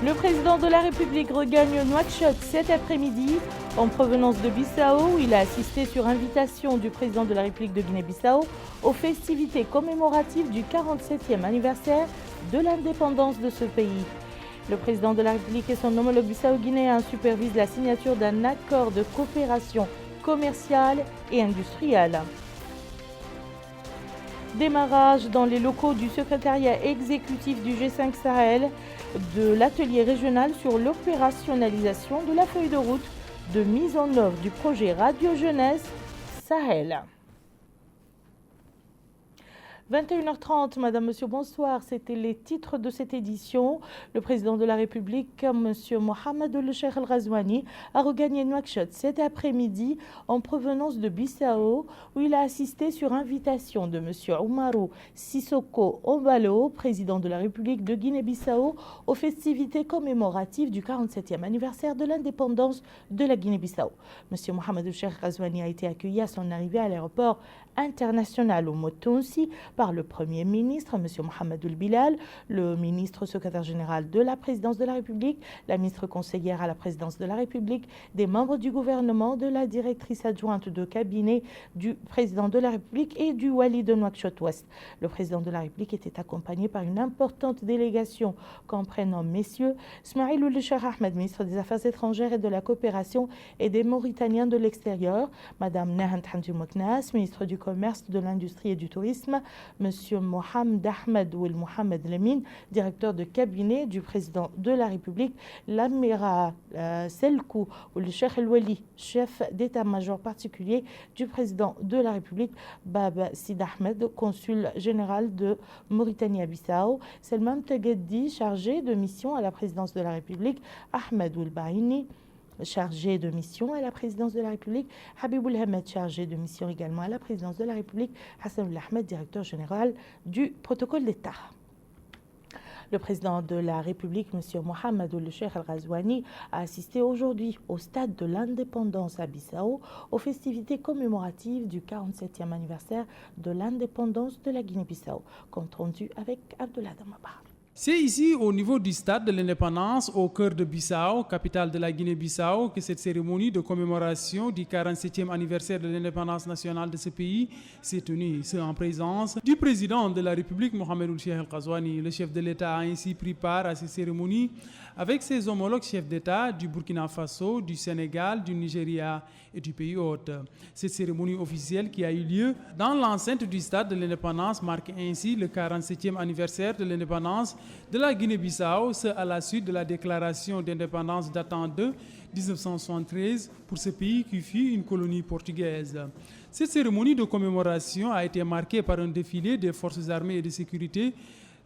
Le président de la République regagne Nouakchott cet après-midi en provenance de Bissau. Il a assisté sur invitation du président de la République de Guinée-Bissau aux festivités commémoratives du 47e anniversaire de l'indépendance de ce pays. Le président de la République et son homologue bissau-guinéen supervisent la signature d'un accord de coopération commerciale et industrielle. Démarrage dans les locaux du secrétariat exécutif du G5 Sahel de l'atelier régional sur l'opérationnalisation de la feuille de route de mise en œuvre du projet Radio Jeunesse Sahel. 21h30, Madame, Monsieur, bonsoir. C'était les titres de cette édition. Le président de la République, Monsieur Mohamed El-Cheikh El-Ghazouani, a regagné Nouakchott cet après-midi en provenance de Bissau, où il a assisté sur invitation de Monsieur Umaru Sissoko Embalo, président de la République de Guinée-Bissau, aux festivités commémoratives du 47e anniversaire de l'indépendance de la Guinée-Bissau. Monsieur Mohamed El-Cheikh El-Ghazouani a été accueilli à son arrivée à l'aéroport international au Motonsi par le Premier ministre, M. Mohamed Ould Bilal, le ministre secrétaire général de la présidence de la République, la ministre conseillère à la présidence de la République, des membres du gouvernement, de la directrice adjointe de cabinet du président de la République et du Wali de Nouakchott-Ouest. Le président de la République était accompagné par une importante délégation comprenant messieurs Smaïl Ould Cheikh Ahmed, ministre des Affaires étrangères et de la coopération et des Mauritaniens de l'extérieur, Madame Nahant Hamdi Mouknas, ministre du Commerce, de l'Industrie et du Tourisme, Monsieur Mohamed Ahmed Ouel Mohamed Lemine, directeur de cabinet du président de la République, l'Amira Selkou Ould Cheikh El Wali, chef d'état-major particulier du président de la République, Bab Sid Ahmed, consul général de Mauritanie à Bissau, Selmam Tegueddi, chargé de mission à la présidence de la République, Ahmed Ould Bahini, chargé de mission à la présidence de la République, Habiboul Hamed, chargé de mission également à la présidence de la République, Hassan Ould Ahmed, directeur général du protocole d'État. Le président de la République, M. Mohamed El-Cheikh El-Ghazouani, a assisté aujourd'hui au stade de l'indépendance à Bissau aux festivités commémoratives du 47e anniversaire de l'indépendance de la Guinée-Bissau. Compte rendu avec Abdoulaye Damaba. C'est ici, au niveau du stade de l'indépendance, au cœur de Bissau, capitale de la Guinée-Bissau, que cette cérémonie de commémoration du 47e anniversaire de l'indépendance nationale de ce pays s'est tenue. C'est en présence du président de la République, Mohamed El-Cheikh El-Ghazouani. Le chef de l'État a ainsi pris part à ces cérémonies avec ses homologues chefs d'État du Burkina Faso, du Sénégal, du Nigeria et du pays hôte. Cette cérémonie officielle qui a eu lieu dans l'enceinte du stade de l'indépendance marque ainsi le 47e anniversaire de l'indépendance de la Guinée-Bissau, à la suite de la déclaration d'indépendance datant de 1973 pour ce pays qui fut une colonie portugaise. Cette cérémonie de commémoration a été marquée par un défilé des forces armées et de sécurité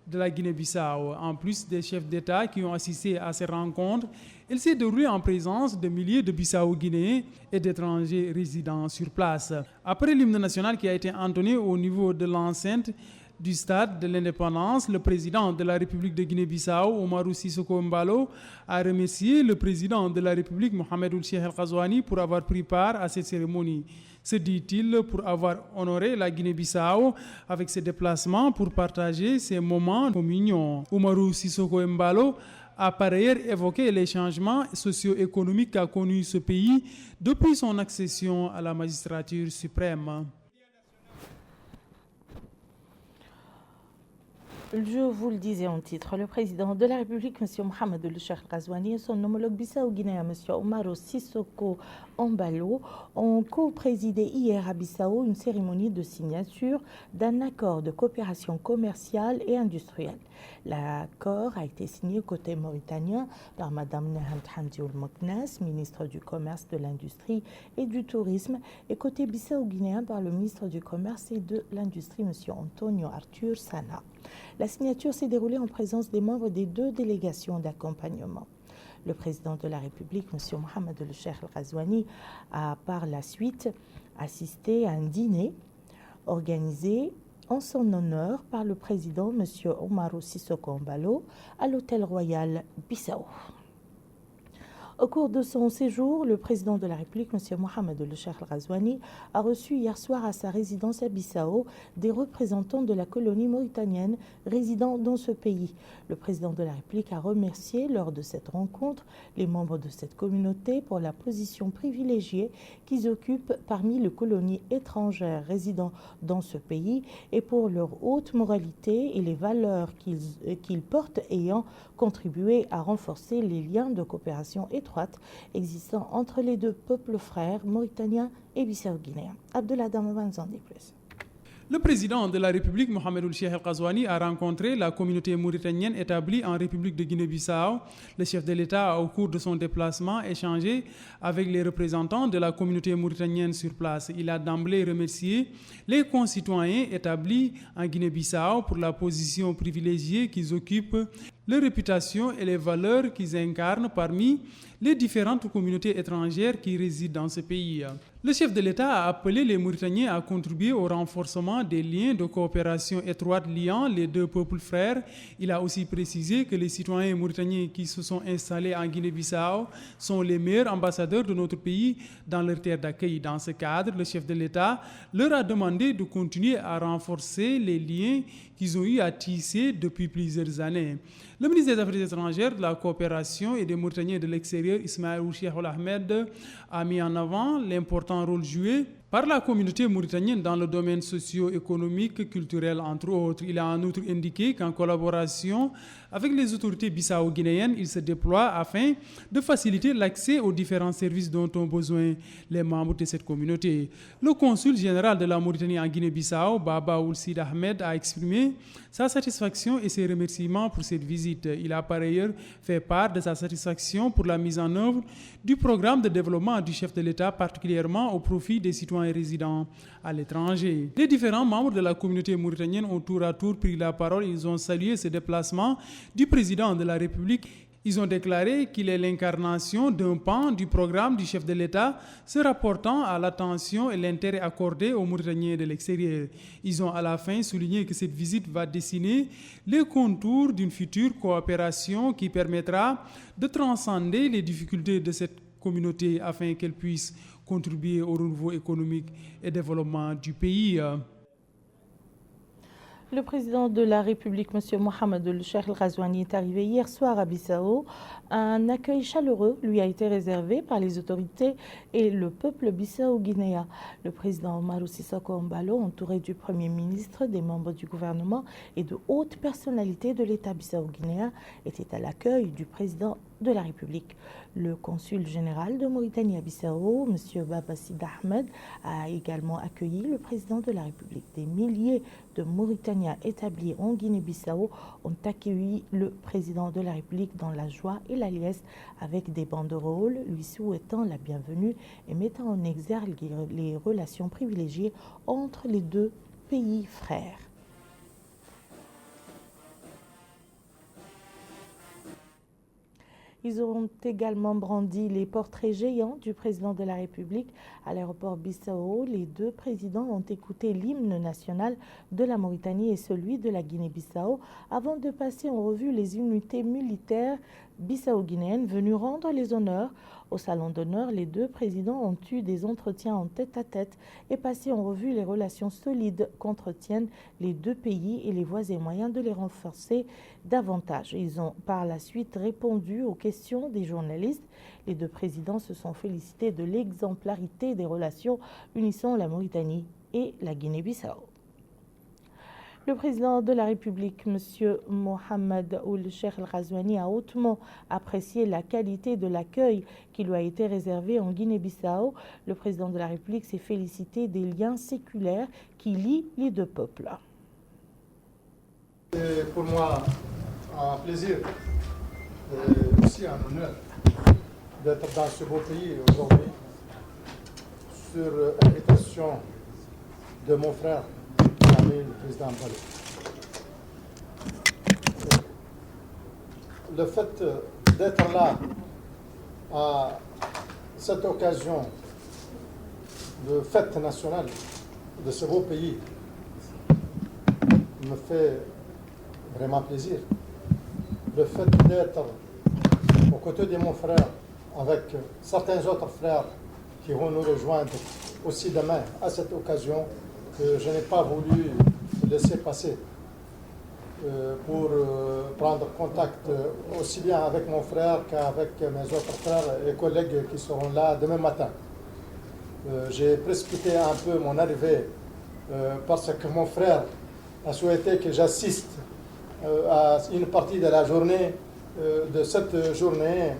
de la Guinée-Bissau. En plus des chefs d'État qui ont assisté à ces rencontres, elle s'est déroulée en présence de milliers de Bissau-Guinéens et d'étrangers résidant sur place. Après l'hymne national qui a été entonné au niveau de l'enceinte du stade de l'indépendance, le président de la République de Guinée-Bissau, Umaru Sissoko Embalo, a remercié le président de la République, Mohamed El-Cheikh El-Ghazouani, pour avoir pris part à cette cérémonie. Se dit-il, pour avoir honoré la Guinée-Bissau avec ses déplacements pour partager ces moments de communion. Umaru Sissoko Embalo a par ailleurs évoqué les changements socio-économiques qu'a connus ce pays depuis son accession à la magistrature suprême. Je vous le disais en titre, le président de la République, M. Mohamed El-Cheikh El-Ghazouani, et son homologue bissau-guinéen, M. Umaru Sissoko Embalo, ont co-présidé hier à Bissau une cérémonie de signature d'un accord de coopération commerciale et industrielle. L'accord a été signé côté mauritanien par Mme Nahant Hamdi Mouknas, ministre du Commerce, de l'Industrie et du Tourisme, et côté bissau-guinéen par le ministre du Commerce et de l'Industrie, M. Antonio Artur Sana. La signature s'est déroulée en présence des membres des deux délégations d'accompagnement. Le président de la République, M. Mohamed El-Cheikh El-Ghazouani, a par la suite assisté à un dîner organisé en son honneur par le président, M. Umaru Sissoko Embalo, à l'hôtel royal Bissau. Au cours de son séjour, le président de la République, M. Mohamed El-Cheikh Al-Ghazouani, a reçu hier soir à sa résidence à Bissau des représentants de la colonie mauritanienne résidant dans ce pays. Le président de la République a remercié lors de cette rencontre les membres de cette communauté pour la position privilégiée qu'ils occupent parmi les colonies étrangères résidant dans ce pays et pour leur haute moralité et les valeurs qu'ils portent ayant contribué à renforcer les liens de coopération étroite existant entre les deux peuples frères mauritaniens et bissau-guinéens. Abdullah Damaban en dit plus. Le président de la République, Mohamed El-Cheikh Al-Ghazouani, a rencontré la communauté mauritanienne établie en République de Guinée-Bissau. Le chef de l'État a, au cours de son déplacement, échangé avec les représentants de la communauté mauritanienne sur place. Il a d'emblée remercié les concitoyens établis en Guinée-Bissau pour la position privilégiée qu'ils occupent, leur réputation et les valeurs qu'ils incarnent parmi les différentes communautés étrangères qui résident dans ce pays. Le chef de l'État a appelé les Mauritaniens à contribuer au renforcement des liens de coopération étroite liant les deux peuples frères. Il a aussi précisé que les citoyens mauritaniens qui se sont installés en Guinée-Bissau sont les meilleurs ambassadeurs de notre pays dans leur terre d'accueil. Dans ce cadre, le chef de l'État leur a demandé de continuer à renforcer les liens qu'ils ont eu à tisser depuis plusieurs années. Le ministre des Affaires étrangères, de la coopération et des Mauritaniens de l'extérieur, Ismaël Cheikh Ahmed, a mis en avant l'important rôle joué par la communauté mauritanienne dans le domaine socio-économique, culturel, entre autres. Il a en outre indiqué qu'en collaboration avec les autorités bissau-guinéennes, il se déploie afin de faciliter l'accès aux différents services dont ont besoin les membres de cette communauté. Le consul général de la Mauritanie en Guinée-Bissau, Baba Ould Ahmed, a exprimé sa satisfaction et ses remerciements pour cette visite. Il a par ailleurs fait part de sa satisfaction pour la mise en œuvre du programme de développement du chef de l'État, particulièrement au profit des citoyens résidents à l'étranger. Les différents membres de la communauté mauritanienne ont tour à tour pris la parole. Ils ont salué ce déplacement du président de la République. Ils ont déclaré qu'il est l'incarnation d'un pan du programme du chef de l'État se rapportant à l'attention et l'intérêt accordé aux Mauritaniens de l'extérieur. Ils ont à la fin souligné que cette visite va dessiner les contours d'une future coopération qui permettra de transcender les difficultés de cette communauté afin qu'elle puisse contribuer au renouveau économique et développement du pays. Le président de la République, M. Mohamed El-Cheikh Al-Ghazouani, est arrivé hier soir à Bissau. Un accueil chaleureux lui a été réservé par les autorités et le peuple bissau-guinéen. Le président Omarou Sissoko Embalo, entouré du Premier ministre, des membres du gouvernement et de hautes personnalités de l'État bissau-guinéen, était à l'accueil du président de la République. Le consul général de Mauritanie à Bissau, M. Babassid Ahmed, a également accueilli le président de la République. Des milliers de Mauritaniens établis en Guinée-Bissau ont accueilli le président de la République dans la joie et la liesse avec des banderoles lui souhaitant la bienvenue et mettant en exergue les relations privilégiées entre les deux pays frères. Ils auront également brandi les portraits géants du président de la République à l'aéroport Bissau. Les deux présidents ont écouté l'hymne national de la Mauritanie et celui de la Guinée-Bissau avant de passer en revue les unités militaires bissau-guinéennes venues rendre les honneurs. Au salon d'honneur, les deux présidents ont eu des entretiens en tête-à-tête et passé en revue les relations solides qu'entretiennent les deux pays et les voies et moyens de les renforcer davantage. Ils ont par la suite répondu aux questions des journalistes. Les deux présidents se sont félicités de l'exemplarité des relations unissant la Mauritanie et la Guinée-Bissau. Le président de la République, M. Mohamed El-Cheikh Al-Ghazouani, a hautement apprécié la qualité de l'accueil qui lui a été réservé en Guinée-Bissau. Le président de la République s'est félicité des liens séculaires qui lient les deux peuples. C'est pour moi un plaisir et aussi un honneur d'être dans ce beau pays aujourd'hui sur invitation de mon frère, le président Embalo. Le fait d'être là à cette occasion de fête nationale de ce beau pays me fait vraiment plaisir. Le fait d'être aux côtés de mon frère avec certains autres frères qui vont nous rejoindre aussi demain à cette occasion que je n'ai pas voulu laisser passer pour prendre contact aussi bien avec mon frère qu'avec mes autres frères et collègues qui seront là demain matin. J'ai précipité un peu mon arrivée parce que mon frère a souhaité que j'assiste à une partie de la journée, de cette journée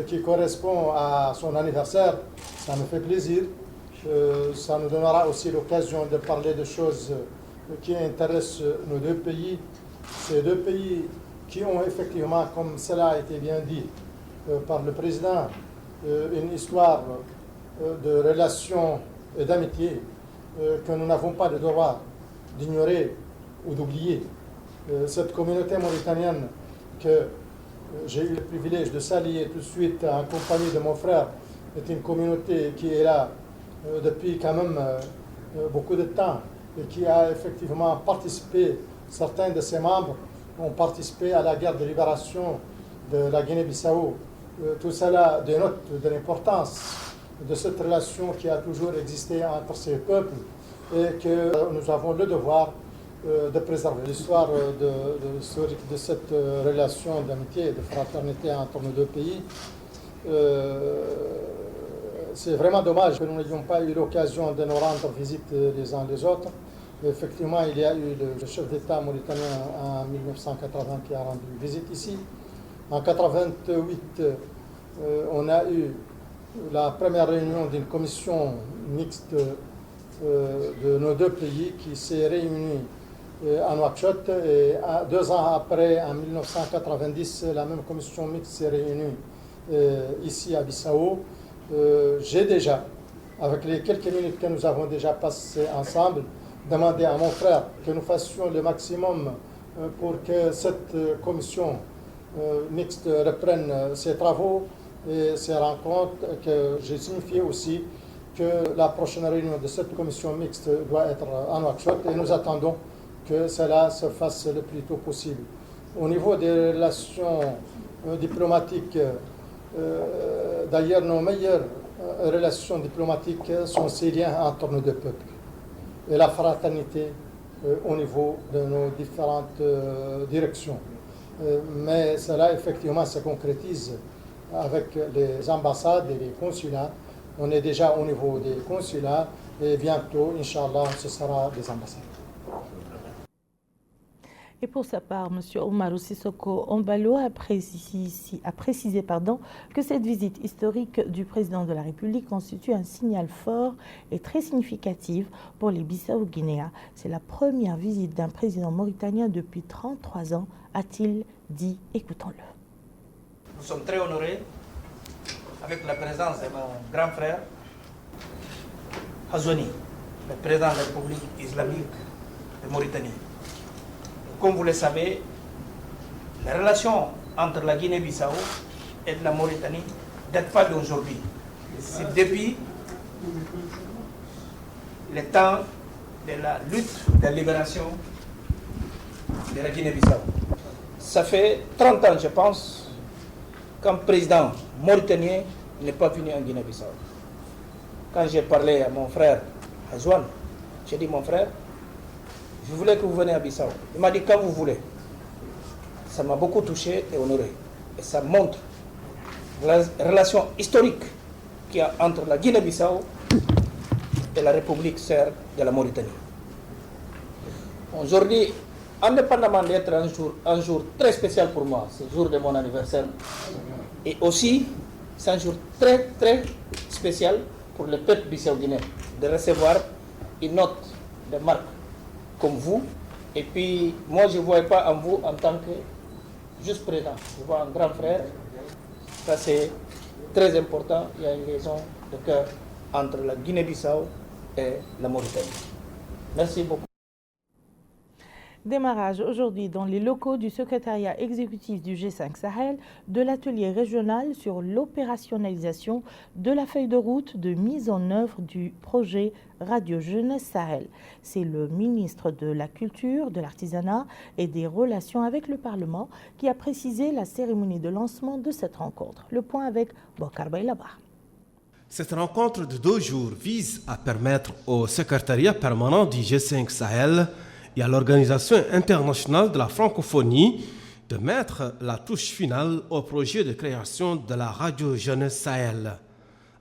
qui correspond à son anniversaire. Ça me fait plaisir. Ça nous donnera aussi l'occasion de parler de choses qui intéressent nos deux pays. Ces deux pays qui ont effectivement, comme cela a été bien dit par le président, une histoire de relations et d'amitié que nous n'avons pas le devoir d'ignorer ou d'oublier. Cette communauté mauritanienne que j'ai eu le privilège de saluer tout de suite en compagnie de mon frère est une communauté qui est là depuis quand même beaucoup de temps et qui a effectivement participé, certains de ses membres ont participé à la guerre de libération de la Guinée-Bissau. Tout cela dénote de l'importance de cette relation qui a toujours existé entre ces peuples et que nous avons le devoir de préserver. L'histoire de cette relation d'amitié et de fraternité entre nos deux pays, c'est vraiment dommage que nous n'ayons pas eu l'occasion de nous rendre visite les uns les autres. Effectivement, il y a eu le chef d'État mauritanien en 1980 qui a rendu visite ici. En 1988, on a eu la première réunion d'une commission mixte de nos deux pays qui s'est réunie à Nouakchott et 2 ans après, en 1990, la même commission mixte s'est réunie ici à Bissau. J'ai déjà, avec les quelques minutes que nous avons déjà passées ensemble, demandé à mon frère que nous fassions le maximum pour que cette commission mixte reprenne ses travaux et ses rencontres, que j'ai signifié aussi que la prochaine réunion de cette commission mixte doit être à Nouakchott et nous attendons que cela se fasse le plus tôt possible. Au niveau des relations diplomatiques, d'ailleurs nos meilleures relations diplomatiques sont ces liens entre nos deux peuples et la fraternité au niveau de nos différentes directions. Mais cela effectivement se concrétise avec les ambassades et les consulats. On est déjà au niveau des consulats et bientôt, Inch'Allah, ce sera des ambassades. Et pour sa part, M. Oumarou Sissoko Ombalo a précisé que cette visite historique du président de la République constitue un signal fort et très significatif pour les Bissau-Guinéens. C'est la première visite d'un président mauritanien depuis 33 ans, a-t-il dit. Écoutons-le. Nous sommes très honorés avec la présence de mon grand frère, Ghazouani, le président de la République islamique de Mauritanie. Comme vous le savez, la relation entre la Guinée-Bissau et la Mauritanie ne date pas d'aujourd'hui. C'est depuis le temps de la lutte de libération de la Guinée-Bissau. Ça fait 30 ans, je pense, qu'un président mauritanien n'est pas venu en Guinée-Bissau. Quand j'ai parlé à mon frère Ghazouani, j'ai dit, mon frère, je voulais que vous veniez à Bissau. Il m'a dit quand vous voulez. Ça m'a beaucoup touché et honoré. Et ça montre la relation historique qu'il y a entre la Guinée-Bissau et la République sœur de la Mauritanie. Aujourd'hui, indépendamment d'être un jour très spécial pour moi, c'est le jour de mon anniversaire, et aussi c'est un jour très très spécial pour le peuple bissau-guinéen de recevoir une note de marque comme vous. Et puis moi je ne vois pas en vous en tant que juste président, je vois un grand frère. Ça c'est très important, il y a une liaison de cœur entre la Guinée-Bissau et la Mauritanie. Merci beaucoup. Démarrage aujourd'hui dans les locaux du secrétariat exécutif du G5 Sahel de l'atelier régional sur l'opérationnalisation de la feuille de route de mise en œuvre du projet Radio Jeunesse Sahel. C'est le ministre de la Culture, de l'Artisanat et des Relations avec le Parlement qui a précisé la cérémonie de lancement de cette rencontre. Le point avec Bokar Baylaba. Cette rencontre de 2 jours vise à permettre au secrétariat permanent du G5 Sahel et à l'Organisation internationale de la francophonie de mettre la touche finale au projet de création de la Radio Jeunesse Sahel.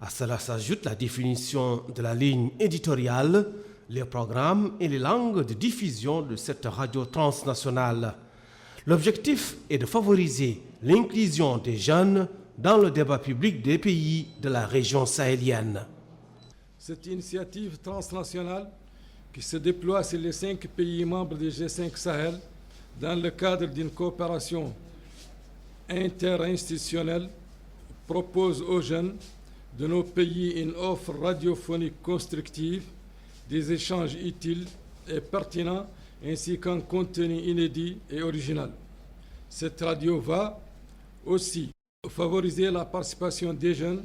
À cela s'ajoute la définition de la ligne éditoriale, les programmes et les langues de diffusion de cette radio transnationale. L'objectif est de favoriser l'inclusion des jeunes dans le débat public des pays de la région sahélienne. Cette initiative transnationale qui se déploie sur les 5 pays membres du G5 Sahel dans le cadre d'une coopération interinstitutionnelle propose aux jeunes de nos pays une offre radiophonique constructive, des échanges utiles et pertinents ainsi qu'un contenu inédit et original. Cette radio va aussi favoriser la participation des jeunes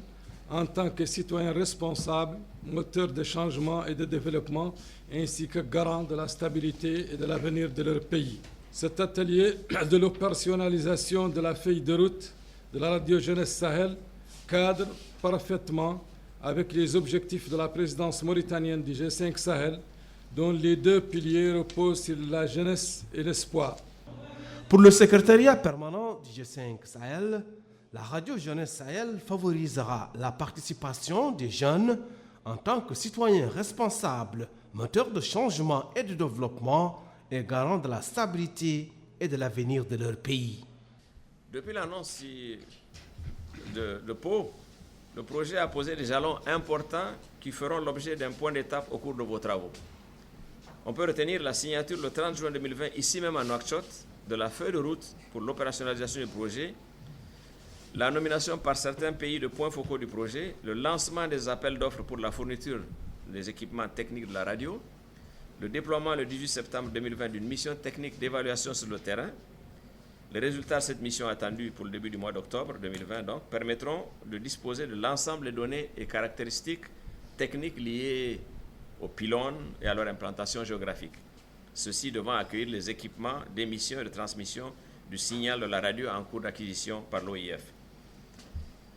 en tant que citoyens responsables, moteurs de changement et de développement, ainsi que garants de la stabilité et de l'avenir de leur pays. Cet atelier de l'opérationnalisation de la feuille de route de la Radio Jeunesse Sahel cadre parfaitement avec les objectifs de la présidence mauritanienne du G5 Sahel, dont les 2 piliers reposent sur la jeunesse et l'espoir. Pour le secrétariat permanent du G5 Sahel, la Radio Jeunesse Sahel favorisera la participation des jeunes en tant que citoyens responsables, moteurs de changement et de développement et garants de la stabilité et de l'avenir de leur pays. Depuis l'annonce de Pau, le projet a posé des jalons importants qui feront l'objet d'un point d'étape au cours de vos travaux. On peut retenir la signature le 30 juin 2020, ici même à Nouakchott, de la feuille de route pour l'opérationnalisation du projet, la nomination par certains pays de points focaux du projet, le lancement des appels d'offres pour la fourniture des équipements techniques de la radio, le déploiement le 18 septembre 2020 d'une mission technique d'évaluation sur le terrain. Les résultats de cette mission attendus pour le début du mois d'octobre 2020 donc, permettront de disposer de l'ensemble des données et caractéristiques techniques liées aux pylônes et à leur implantation géographique. Ceci devant accueillir les équipements d'émission et de transmission du signal de la radio en cours d'acquisition par l'OIF.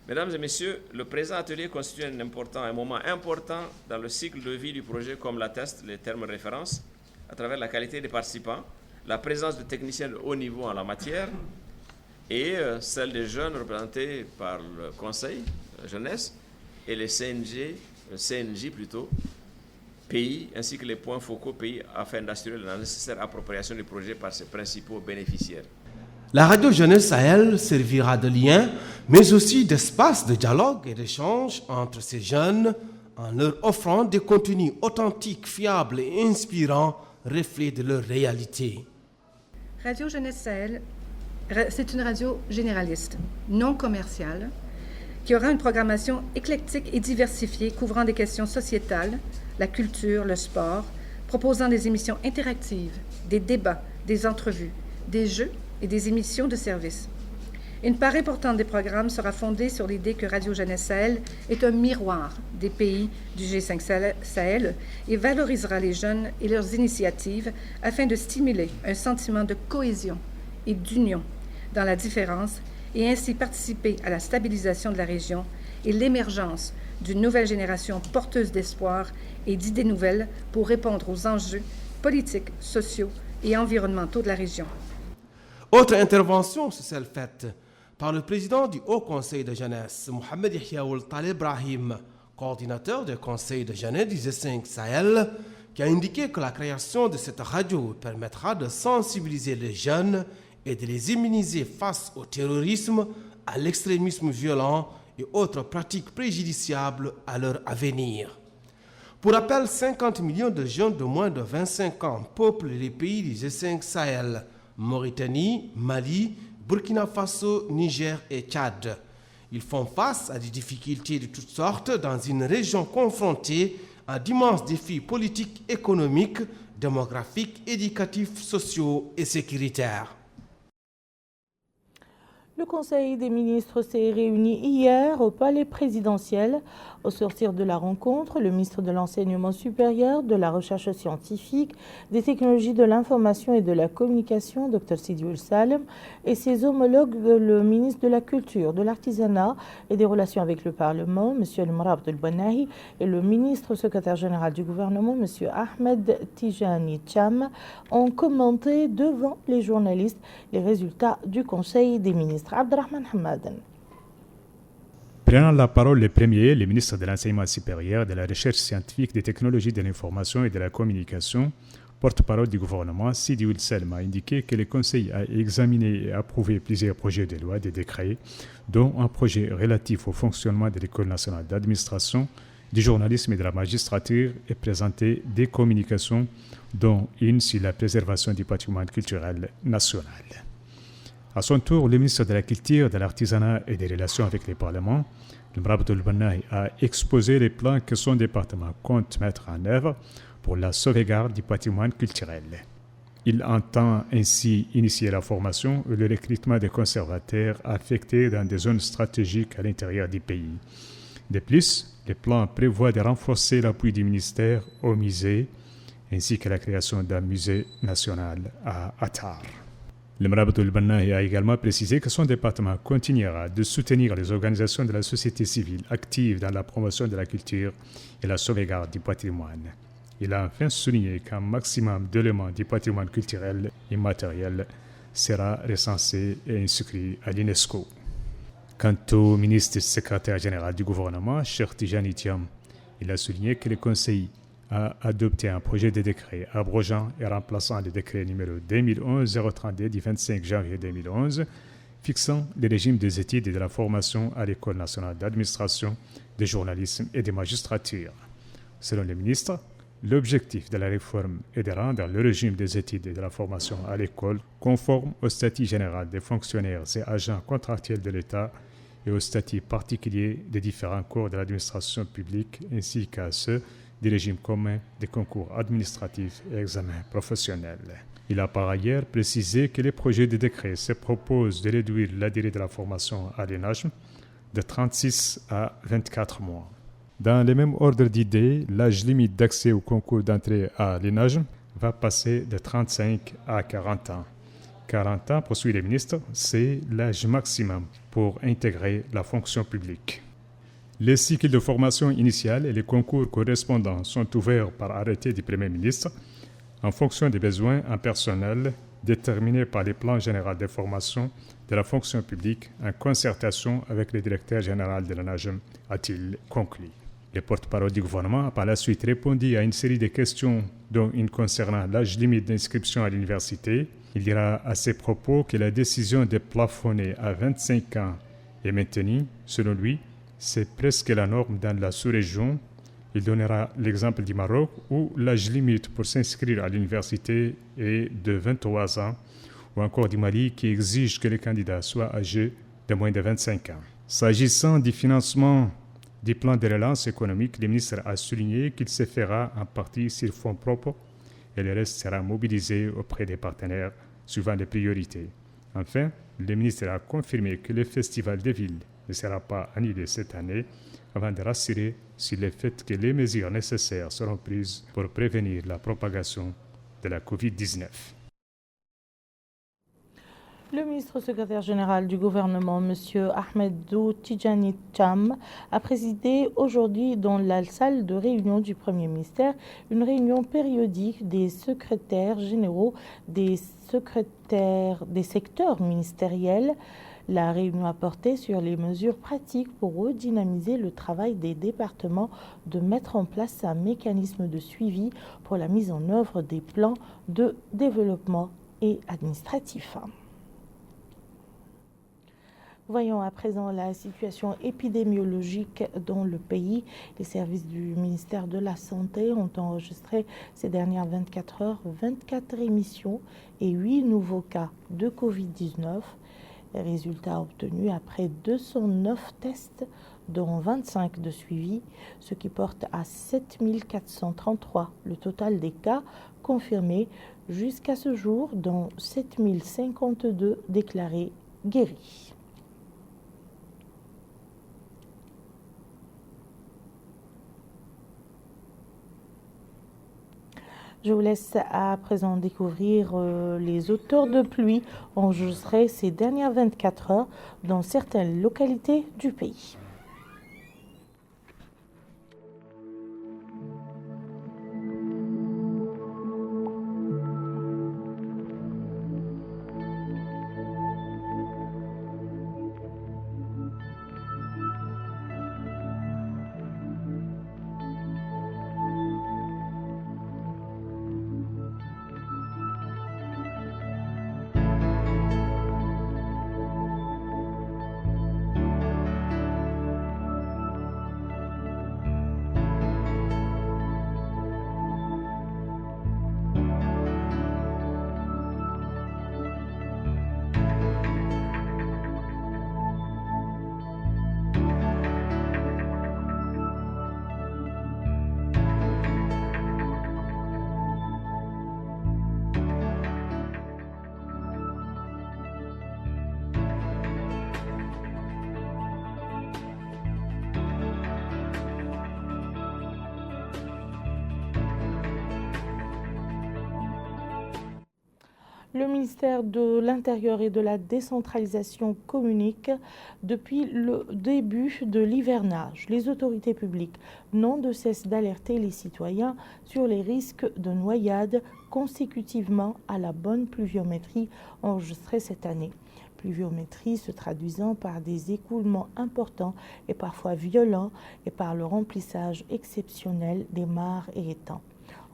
Mesdames et messieurs, le présent atelier constitue un moment important dans le cycle de vie du projet, comme l'attestent les termes de référence, à travers la qualité des participants, la présence de techniciens de haut niveau en la matière et celle des jeunes représentés par le Conseil jeunesse et les CNJ plutôt, pays, ainsi que les points focaux pays, afin d'assurer la nécessaire appropriation du projet par ses principaux bénéficiaires. La Radio Jeunesse Sahel servira de lien, mais aussi d'espace de dialogue et d'échange entre ces jeunes en leur offrant des contenus authentiques, fiables et inspirants, reflets de leur réalité. Radio Jeunesse Sahel, c'est une radio généraliste, non commerciale, qui aura une programmation éclectique et diversifiée couvrant des questions sociétales, la culture, le sport, proposant des émissions interactives, des débats, des entrevues, des jeux et des émissions de service. Une part importante des programmes sera fondée sur l'idée que Radio Jeunesse Sahel est un miroir des pays du G5 Sahel et valorisera les jeunes et leurs initiatives afin de stimuler un sentiment de cohésion et d'union dans la différence et ainsi participer à la stabilisation de la région et l'émergence d'une nouvelle génération porteuse d'espoir et d'idées nouvelles pour répondre aux enjeux politiques, sociaux et environnementaux de la région. Autre intervention, c'est celle faite par le président du Haut Conseil de jeunesse, Mohamed Yahya Ould Taleb Brahim, coordinateur du Conseil de jeunesse du G5 Sahel, qui a indiqué que la création de cette radio permettra de sensibiliser les jeunes et de les immuniser face au terrorisme, à l'extrémisme violent et autres pratiques préjudiciables à leur avenir. Pour rappel, 50 millions de jeunes de moins de 25 ans peuplent les pays du G5 Sahel, Mauritanie, Mali, Burkina Faso, Niger et Tchad. Ils font face à des difficultés de toutes sortes dans une région confrontée à d'immenses défis politiques, économiques, démographiques, éducatifs, sociaux et sécuritaires. Le Conseil des ministres s'est réuni hier au Palais présidentiel. Au sortir de la rencontre, le ministre de l'Enseignement supérieur, de la Recherche scientifique, des technologies de l'information et de la communication, Dr Sidi Salem, et ses homologues, le ministre de la Culture, de l'Artisanat et des Relations avec le Parlement, M. El-Mrabd El-Banahi, et le ministre secrétaire général du gouvernement, M. Ahmed Tijani Cham, ont commenté devant les journalistes les résultats du Conseil des ministres. Abdrahman Hamadan. Prenant la parole le premier, le ministre de l'Enseignement supérieur, de la Recherche scientifique, des technologies de l'information et de la communication, porte-parole du gouvernement, Sidi Ould Salem, a indiqué que le Conseil a examiné et approuvé plusieurs projets de loi, des décrets, dont un projet relatif au fonctionnement de l'École nationale d'administration, du journalisme et de la magistrature et présenté des communications, dont une sur la préservation du patrimoine culturel national. À son tour, le ministre de la Culture, de l'Artisanat et des Relations avec les parlements, le Mrabd El-Banahi, a exposé les plans que son département compte mettre en œuvre pour la sauvegarde du patrimoine culturel. Il entend ainsi initier la formation et le recrutement des conservateurs affectés dans des zones stratégiques à l'intérieur du pays. De plus, le plan prévoit de renforcer l'appui du ministère aux musées ainsi que la création d'un musée national à Attar. Le Mrabd El-Banahi a également précisé que son département continuera de soutenir les organisations de la société civile actives dans la promotion de la culture et la sauvegarde du patrimoine. Il a enfin souligné qu'un maximum d'éléments du patrimoine culturel immatériel sera recensé et inscrit à l'UNESCO. Quant au ministre secrétaire général du gouvernement, Cheikh Tijani Cham, il a souligné que le Conseil a adopté un projet de décret abrogeant et remplaçant le décret numéro 2011-032 du 25 janvier 2011 fixant le régime des études et de la formation à l'École nationale d'administration, de journalisme et de magistrature. Selon le ministre, l'objectif de la réforme est de rendre le régime des études et de la formation à l'école conforme au statut général des fonctionnaires et agents contractuels de l'État et au statut particulier des différents corps de l'administration publique ainsi qu'à ceux du régime commun des concours administratifs et examens professionnels. Il a par ailleurs précisé que les projets de décret se proposent de réduire la durée de la formation à l'ENAJM de 36 à 24 mois. Dans le même ordre d'idées, l'âge limite d'accès au concours d'entrée à l'ENAJM va passer de 35 à 40 ans. 40 ans, poursuit le ministre, c'est l'âge maximum pour intégrer la fonction publique. Les cycles de formation initiale et les concours correspondants sont ouverts par arrêté du Premier ministre en fonction des besoins en personnel déterminés par les plans généraux de formation de la fonction publique en concertation avec le directeur général de l'ENAJM, a-t-il conclu. Le porte-parole du gouvernement a par la suite répondu à une série de questions dont une concernant l'âge limite d'inscription à l'université. Il dira à ses propos que la décision de plafonner à 25 ans est maintenue, selon lui. C'est presque la norme dans la sous-région. Il donnera l'exemple du Maroc où l'âge limite pour s'inscrire à l'université est de 23 ans, ou encore du Mali qui exige que les candidats soient âgés de moins de 25 ans. S'agissant du financement du plan de relance économique, le ministre a souligné qu'il se fera en partie sur fonds propres et le reste sera mobilisé auprès des partenaires suivant les priorités. Enfin, le ministre a confirmé que le Festival des villes ne sera pas annulé cette année avant de rassurer sur le fait que les mesures nécessaires seront prises pour prévenir la propagation de la COVID-19. Le ministre secrétaire général du gouvernement, M. Ahmedou Tijani Cham, a présidé aujourd'hui dans la salle de réunion du Premier ministère une réunion périodique des secrétaires généraux des secteurs ministériels. La réunion a porté sur les mesures pratiques pour redynamiser le travail des départements, de mettre en place un mécanisme de suivi pour la mise en œuvre des plans de développement et administratif. Voyons à présent la situation épidémiologique dans le pays. Les services du ministère de la Santé ont enregistré ces dernières 24 heures 24 émissions et 8 nouveaux cas de Covid-19. Les résultats obtenus après 209 tests, dont 25 de suivi, ce qui porte à 7433 le total des cas confirmés jusqu'à ce jour, dont 7052 déclarés guéris. Je vous laisse à présent découvrir les auteurs de pluie enregistrés ces dernières 24 heures dans certaines localités du pays. Le ministère de l'Intérieur et de la décentralisation communique depuis le début de l'hivernage. Les autorités publiques n'ont de cesse d'alerter les citoyens sur les risques de noyade consécutivement à la bonne pluviométrie enregistrée cette année. Pluviométrie se traduisant par des écoulements importants et parfois violents et par le remplissage exceptionnel des mares et étangs.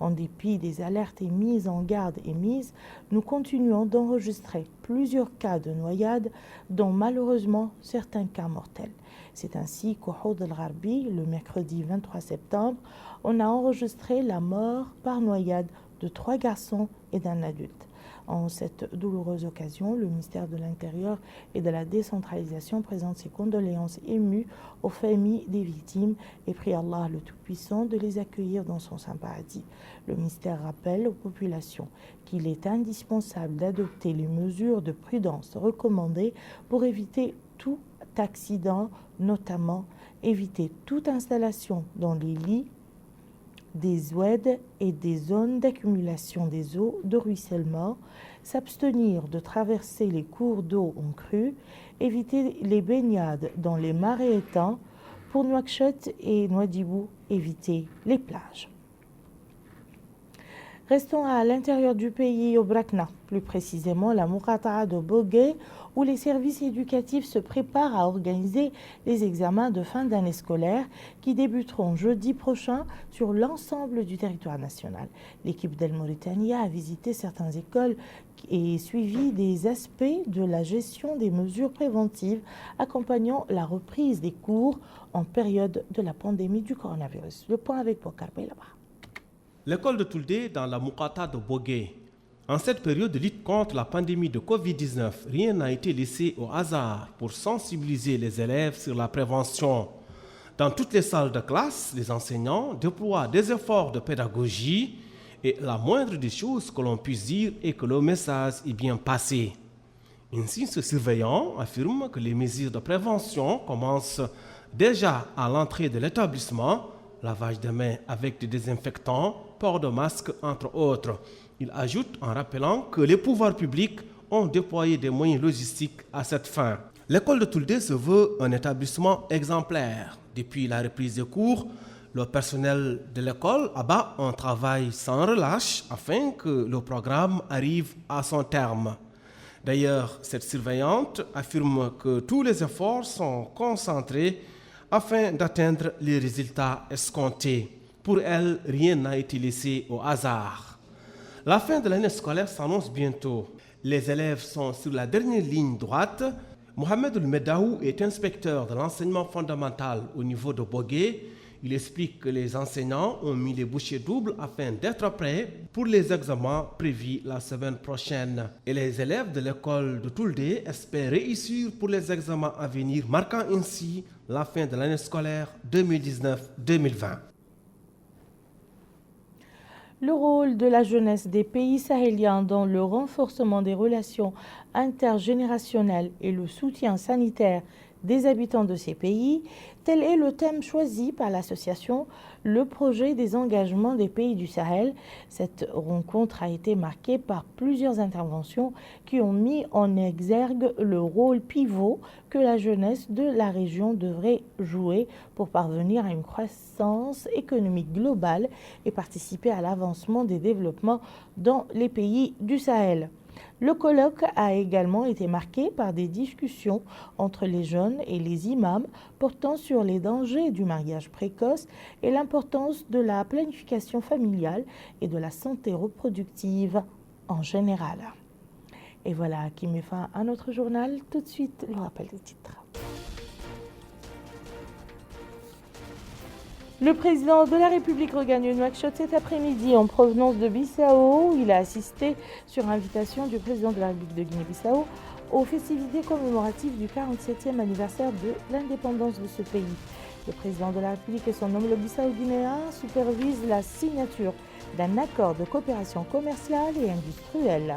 En dépit des alertes et mises en garde émises, nous continuons d'enregistrer plusieurs cas de noyade, dont malheureusement certains cas mortels. C'est ainsi qu'au Houd al-Gharbi, le mercredi 23 septembre, on a enregistré la mort par noyade de 3 garçons et d'un adulte. En cette douloureuse occasion, le ministère de l'Intérieur et de la décentralisation présente ses condoléances émues aux familles des victimes et prie Allah le Tout-Puissant de les accueillir dans son saint paradis. Le ministère rappelle aux populations qu'il est indispensable d'adopter les mesures de prudence recommandées pour éviter tout accident, notamment éviter toute installation dans les lits, des oueds et des zones d'accumulation des eaux de ruissellement, s'abstenir de traverser les cours d'eau en crue, éviter les baignades dans les marais étangs, pour Nouakchott et Nouadhibou, éviter les plages. Restons à l'intérieur du pays, au Brakna, plus précisément la Muqata'a de Bogué, où les services éducatifs se préparent à organiser les examens de fin d'année scolaire qui débuteront jeudi prochain sur l'ensemble du territoire national. L'équipe d'El Mauritania a visité certaines écoles et suivi des aspects de la gestion des mesures préventives accompagnant la reprise des cours en période de la pandémie du coronavirus. Le point avec Bokar Beylaba. L'école de Touldé dans la Muqata'a de Bogué. En cette période de lutte contre la pandémie de Covid-19, rien n'a été laissé au hasard pour sensibiliser les élèves sur la prévention. Dans toutes les salles de classe, les enseignants déploient des efforts de pédagogie et la moindre des choses que l'on puisse dire est que le message est bien passé. Ainsi, ce surveillant affirme que les mesures de prévention commencent déjà à l'entrée de l'établissement, lavage de mains avec des désinfectants, port de masque, entre autres. Il ajoute en rappelant que les pouvoirs publics ont déployé des moyens logistiques à cette fin. L'école de Touldé se veut un établissement exemplaire. Depuis la reprise des cours, le personnel de l'école abat un travail sans relâche afin que le programme arrive à son terme. D'ailleurs, cette surveillante affirme que tous les efforts sont concentrés afin d'atteindre les résultats escomptés. Pour elle, rien n'a été laissé au hasard. La fin de l'année scolaire s'annonce bientôt. Les élèves sont sur la dernière ligne droite. Mohamed El Medaou est inspecteur de l'enseignement fondamental au niveau de Bogué. Il explique que les enseignants ont mis les bouchées doubles afin d'être prêts pour les examens prévus la semaine prochaine. Et les élèves de l'école de Touldé espèrent réussir pour les examens à venir, marquant ainsi la fin de l'année scolaire 2019-2020. Le rôle de la jeunesse des pays sahéliens dans le renforcement des relations intergénérationnelles et le soutien sanitaire des habitants de ces pays, tel est le thème choisi par l'association Le projet des engagements des pays du Sahel. Cette rencontre a été marquée par plusieurs interventions qui ont mis en exergue le rôle pivot que la jeunesse de la région devrait jouer pour parvenir à une croissance économique globale et participer à l'avancement des développements dans les pays du Sahel. Le colloque a également été marqué par des discussions entre les jeunes et les imams portant sur les dangers du mariage précoce et l'importance de la planification familiale et de la santé reproductive en général. Et voilà qui met fin à notre journal. Tout de suite, le rappel des titres. Le président de la République regagne Nouakchott cet après-midi en provenance de Bissau. Il a assisté sur invitation du président de la République de Guinée-Bissau aux festivités commémoratives du 47e anniversaire de l'indépendance de ce pays. Le président de la République et son homologue bissau-guinéen supervisent la signature d'un accord de coopération commerciale et industrielle.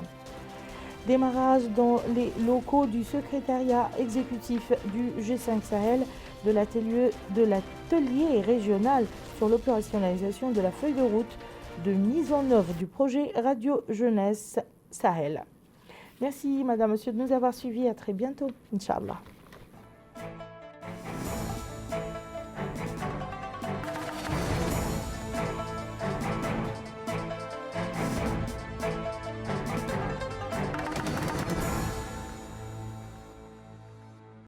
Démarrage dans les locaux du secrétariat exécutif du G5 Sahel de l'atelier régional sur l'opérationnalisation de la feuille de route de mise en œuvre du projet Radio Jeunesse Sahel. Merci Madame, Monsieur de nous avoir suivis. À très bientôt, Inch'Allah.